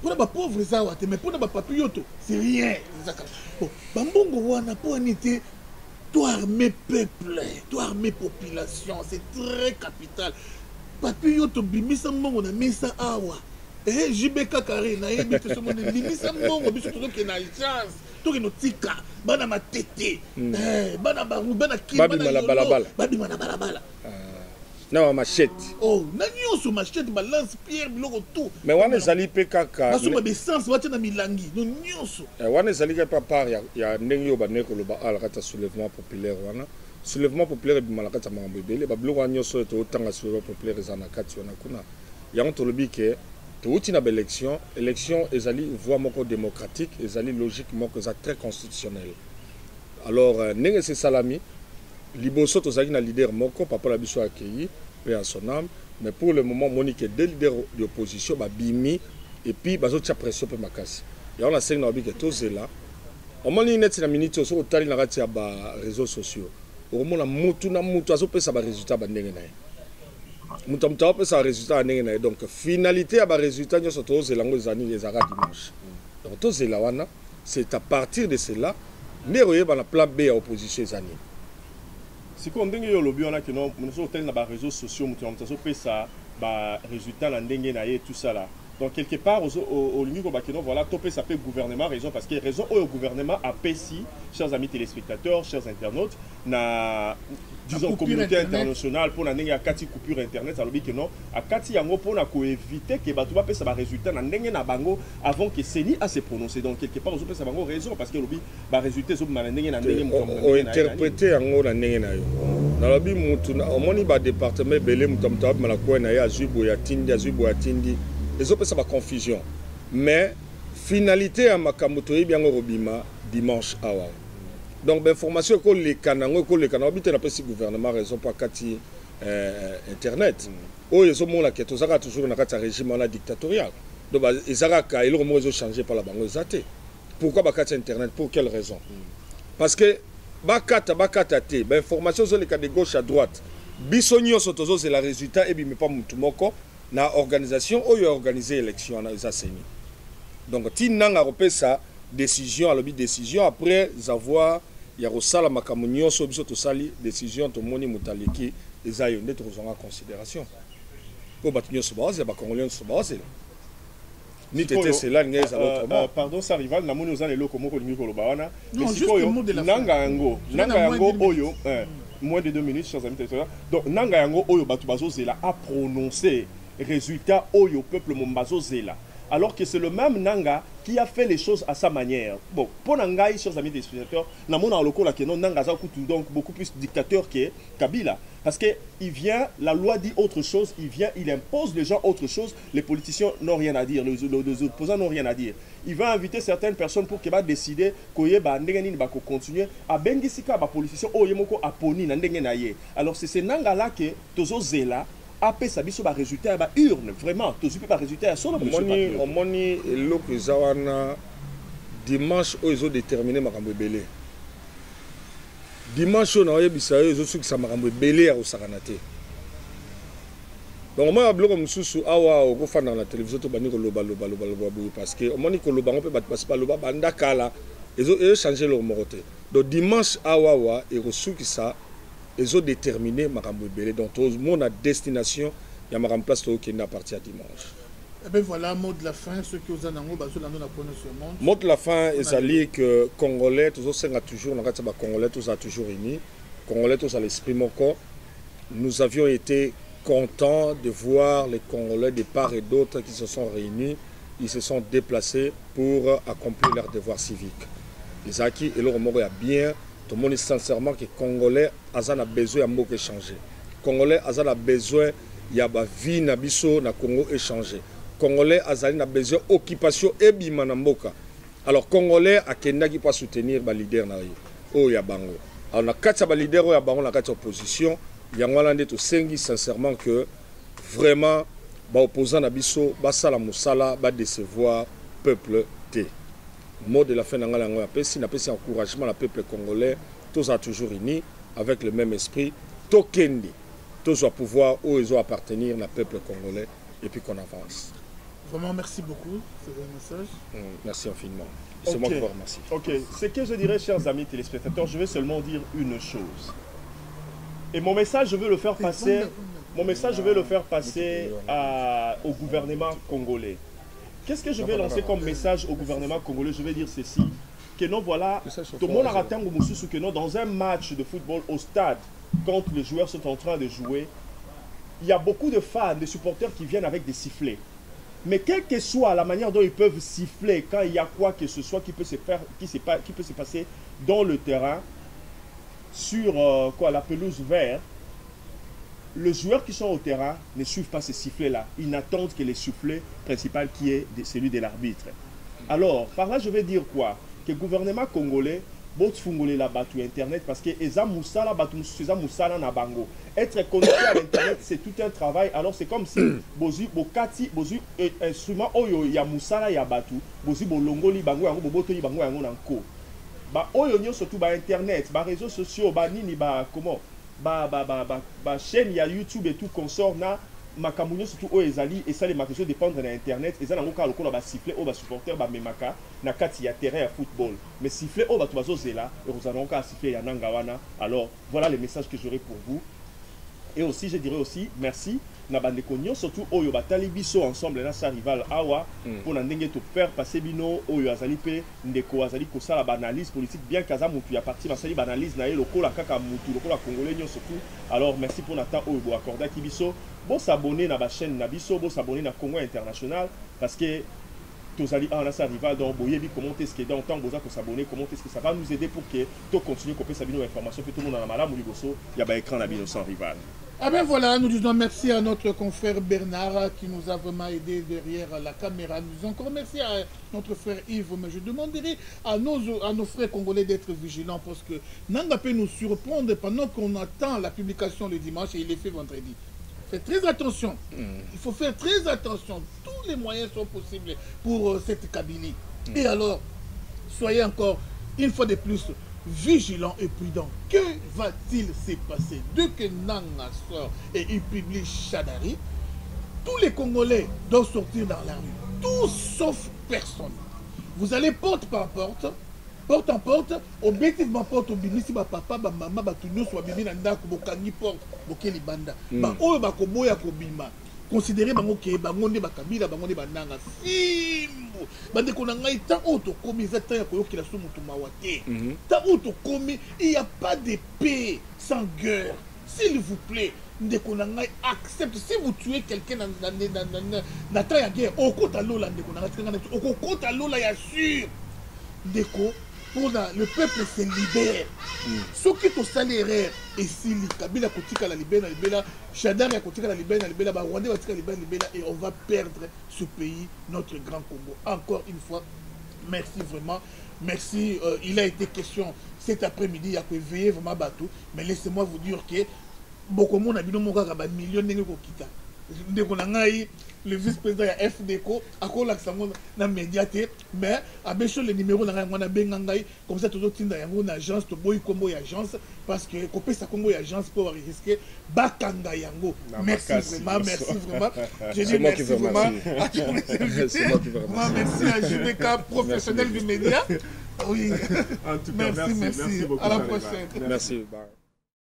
[SPEAKER 1] Pour na ba pauvre ça awate mais pour na ba papioto c'est rien. Bon, bambongo wana pour unité toi armer peuple, toi armer population, c'est très capital. Papioto bimi sa mbongo na mesa awa. JBK carré na yebi to somo ne limisa mbongo biso to ke na chance to ke no tika bana matete bana baru bana ki bana balabala bana balabala
[SPEAKER 2] na machette
[SPEAKER 1] oh na nyoso machette balance pierre biloko tout
[SPEAKER 2] mais wana zali pe kaka
[SPEAKER 1] na soma essence wati na milangi no nyoso
[SPEAKER 2] wana zali ka part ya ndenge yo baneko lo ba ala kata soulèvement populaire wana soulèvement populaire bi malakata mambo ebele ba biloko nyoso to tanga soulèvement populaire zana kati wana kuna ya on to lobi ke tout une élection ezali voie moko démocratique ezali logique moko za très constitutionnel alors ndenge c'est salami liboso tozaki na leader moko papa la biso accueilli paix à son âme mais pour le moment monique deux leaders d'opposition babimi et puis bazo tia pression pe makasi ya on a cinq na bi que tozela au moins net na minute so otali na kati ya ba réseaux sociaux au moins mutu na mutu azo pesa ba résultat ba ndenge na mutamta pe sa résultat ndenge na donc finalité ya ba résultat nyo soto zelango zani les ara dimanche donc to zelawana c'est à partir de cela neroye ba na plan B à opposition zani
[SPEAKER 3] si ko ndenge yo lobi ona que non muso tel na ba réseaux sociaux mutamta so pe sa ba résultat na ndenge na ye tout ça là donc quelque part au niveau bakeno voilà topé ça fait gouvernement raison parce que raison au gouvernement a payé chers amis téléspectateurs chers internautes na disons communauté internationale pour na ndenge ya kati coupure internet ça veut dire que non a kati yango pour na ko éviter que bato ba pesa ba résultat na ndenge na bango avant que Seni a se prononcer donc quelque part au pesa bango raison parce que lobi ba résultat so na ndenge na ndenge
[SPEAKER 2] o interpréter yango na ndenge na yo na lobi mutu na omoni ba département belé mutamta ba la ko na ya zubo ya tindi les autres ça va confusion mais finalité à makamoto bien robima dimanche awa donc l'information que les canaux habite na pesi gouvernement raison pas kati internet oh ils ont la que tout ça toujours na kati régime la dictatorial donc ezaraka ils ont changé par la bango zate pourquoi ba kati internet pour quelle raison parce que bakata te ba information sur les cas de gauche à droite bisonio sotozo c'est la résultat et bimi pas mutumoko na organisation où il a organisé l'élection na Seni. Donc tinanga repesa décision à décision après avoir ya rosala makamunyo so biso to sali décision to moni mutaliki ezayo ndeto kozanga considération ko batunyo so baze ba congolais so baze Ni tete cela ni à l'autre.
[SPEAKER 3] Pardon, ça rival na moni ozana eloko moko lingi ko lobawana.
[SPEAKER 1] Non, juste le mot de la fin.
[SPEAKER 3] Nanga yango oyo moins de 2 minutes chers amis téléspectateurs. Donc nanga yango oyo batu bazozela a prononcé résultat oyo peuple mombazo zela. Alors que c'est le même Nanga qui a fait les choses à sa manière. Bon, pour Nangaï, chers amis téléspectateurs, nous avons un Nanga donc beaucoup plus dictateur que Kabila. Parce qu'il vient, la loi dit autre chose, il vient, il impose les gens autre chose, les politiciens n'ont rien à dire, les opposants n'ont rien à dire. Il va inviter certaines personnes pour qu'ils va décider qu'il va continuer à bengisika les politiciens à poni. Alors c'est ce Nanga-là que Tozo Zela après ça biso ba résultat ba urne vraiment to zupi ba résultat solo monsieur
[SPEAKER 2] omoni eloko ezawana dimanche oyo ezo déterminer makambo ebele dimanche oyo na oyebisa oyo ezosukisa makambo ebele ya kosakana te donc moi biloko mosusu awa okofanda na télévision to bandi koloba boye parce que omoni koloba ngo mpe bato basi baloba banda kala ezochange eloko moko te donc dimanche awawa ekosukisa ils ont déterminé makambo ebele donc tout le monde a destination ya makambo place to kenda à partir de dimanche.
[SPEAKER 1] Et ben voilà mot de la fin ceux qui aux anango bazo la na prononciation.
[SPEAKER 2] Mot de la fin ezali que congolais toujours senga toujours na kati ba congolais tous a toujours unis congolais tous à l'esprit moko. Nous avions été contents de voir les congolais de part et d'autre qui se sont réunis, ils se sont déplacés pour accomplir leur devoir civique. Les acquis et leur mort a bien. Tout le monde est sincèrement que les Congolais ont besoin de beaucoup changer. Les Congolais ont besoin de vie na biso na Congo échanger. Les Congolais ont besoin d'occupation et bima na mboka. Alors les Congolais qui pas soutenir les leaders na yo ya bango. Alors na kati ba leader ya bango na kati opposition, yango lande to sengi sincèrement que vraiment ba opposant na biso ba sala musala ba décevoir peuple té. Mot de la fin de l'année, si n'a pas encouragement le peuple congolais, tous sont toujours unis avec le même esprit. Tokendi, tous doivent pouvoir où ils ont appartenir au peuple congolais et puis qu'on avance.
[SPEAKER 1] Vraiment, merci beaucoup. C'est un message.
[SPEAKER 2] Merci infiniment. C'est moi qui vous remercie.
[SPEAKER 3] Ok, ce que je dirais, chers amis téléspectateurs, je vais seulement dire une chose. Et mon message, je veux le faire passer. Mon message, je vais le faire passer au gouvernement congolais. Qu'est-ce que je vais lancer comme message au gouvernement congolais? Je vais dire ceci, que non, voilà, tout le monde a raté que non, dans un match de football au stade, quand les joueurs sont en train de jouer, il y a beaucoup de fans, de supporters qui viennent avec des sifflets. Mais quelle que soit la manière dont ils peuvent siffler, quand il y a quoi que ce soit qui peut se faire, qui peut se passer dans le terrain, sur la pelouse verte, les joueurs qui sont au terrain ne suivent pas ces sifflets-là. Ils n'attendent que les sifflets principaux qui est celui de l'arbitre. Alors, par là, je vais dire quoi? Que le gouvernement congolais, la batu internet parce que eza musala batu eza musala na bango. Être connecté à l'internet, c'est tout un travail. Alors c'est comme si bozu bokati bozu instrument oyo ya musala ya batu, bozu bolongoli bango yango boboto bango yango nanko. Ba oyo nyo surtout ba internet, ba réseaux sociaux, ba nini ba comment ba chaîne ya YouTube et tout consort na makamunyo surtout o ezali et ça les marchés dépendre de internet et ça nango ka lokola ba siffler o ba supporter ba memaka na kati ya terrain ya football mais siffler o ba to bazo zela et vous allons ka siffler ya nangawana. Alors voilà les messages que j'aurai pour vous. Et aussi je dirais aussi merci na bandeko nyo surtout oyo batali biso ensemble na sa rival awa pour na ndenge to faire passer bino oyo azali pe ndeko azali ko sala ba analyse politique bien kaza mutu ya parti basali ba analyse na ye lokola kaka mutu lokola congolais nyo surtout. Alors merci pour na temps oyo bo accorder ki biso bon s'abonner na ba chaîne na biso bon s'abonner na Congo International parce que tous allez en sa rival donc boyebi comment est-ce que dans temps boza ko s'abonner comment est-ce que ça va nous aider pour que to continuer couper sa bino information que tout le monde na malamu liboso ya ba écran na bino sans rival.
[SPEAKER 1] Ah ben voilà, nous disons merci à notre confrère Bernard qui nous a vraiment aidé derrière la caméra. Nous disons encore merci à notre frère Yves, mais je demanderai à nos frères congolais d'être vigilants parce que Nanga peut nous surprendre pendant qu'on attend la publication le dimanche et il est fait vendredi. Faites très attention, il faut faire très attention, tous les moyens sont possibles pour cette Kabylie. Et alors, soyez encore une fois de plus vigilant et prudent. Que va-t-il se passer? Dès que Nanga sort et il publie Chadari, tous les Congolais doivent sortir dans la rue. Tous sauf personne. Vous allez porte par porte en porte, objectivement porte au bimisi ba papa ba maman ba tunyo soit bibi na ndako bokangi porte bokeli banda. Ba oyo ba koboya ko bima. considérer bango ke bango nde bakabila bango nde bananga simbo bandeko na ngai tant oyo tokomi eza tant ya koyokela so moto mawa te tant oyo tokomi il y a pas de paix sans guerre s'il vous plaît ndeko na ngai accepte si vous tuez quelqu'un na temps ya guerre okota lola ndeko na ngai tika ngai okokota lola ya sûr ndeko pour le peuple se libère. Ce qui est au salaire et si Kabila kotika la libéra, Chadar ya kotika la libéra, Rwanda kotika la libéra et on va perdre ce pays, notre grand Congo. Encore une fois, merci vraiment. Merci. Il a été question cet après-midi, il y a que veiller vraiment bateau. Mais laissez-moi vous dire que beaucoup de monde a vu nos millions de kita. Le vice-président de FDECO a collé dans médiaté mais a baissé le numéro dans la bengangai comme ça toujours tinda yango na agence to boy combo agence parce que copé ça combo agence pour risquer bakanga yango. Merci vraiment je dis merci vraiment c'est moi qui vous remercie. Merci à JDK professionnel du média. Oui.
[SPEAKER 3] En tout cas merci beaucoup.
[SPEAKER 1] À la prochaine.
[SPEAKER 2] Merci.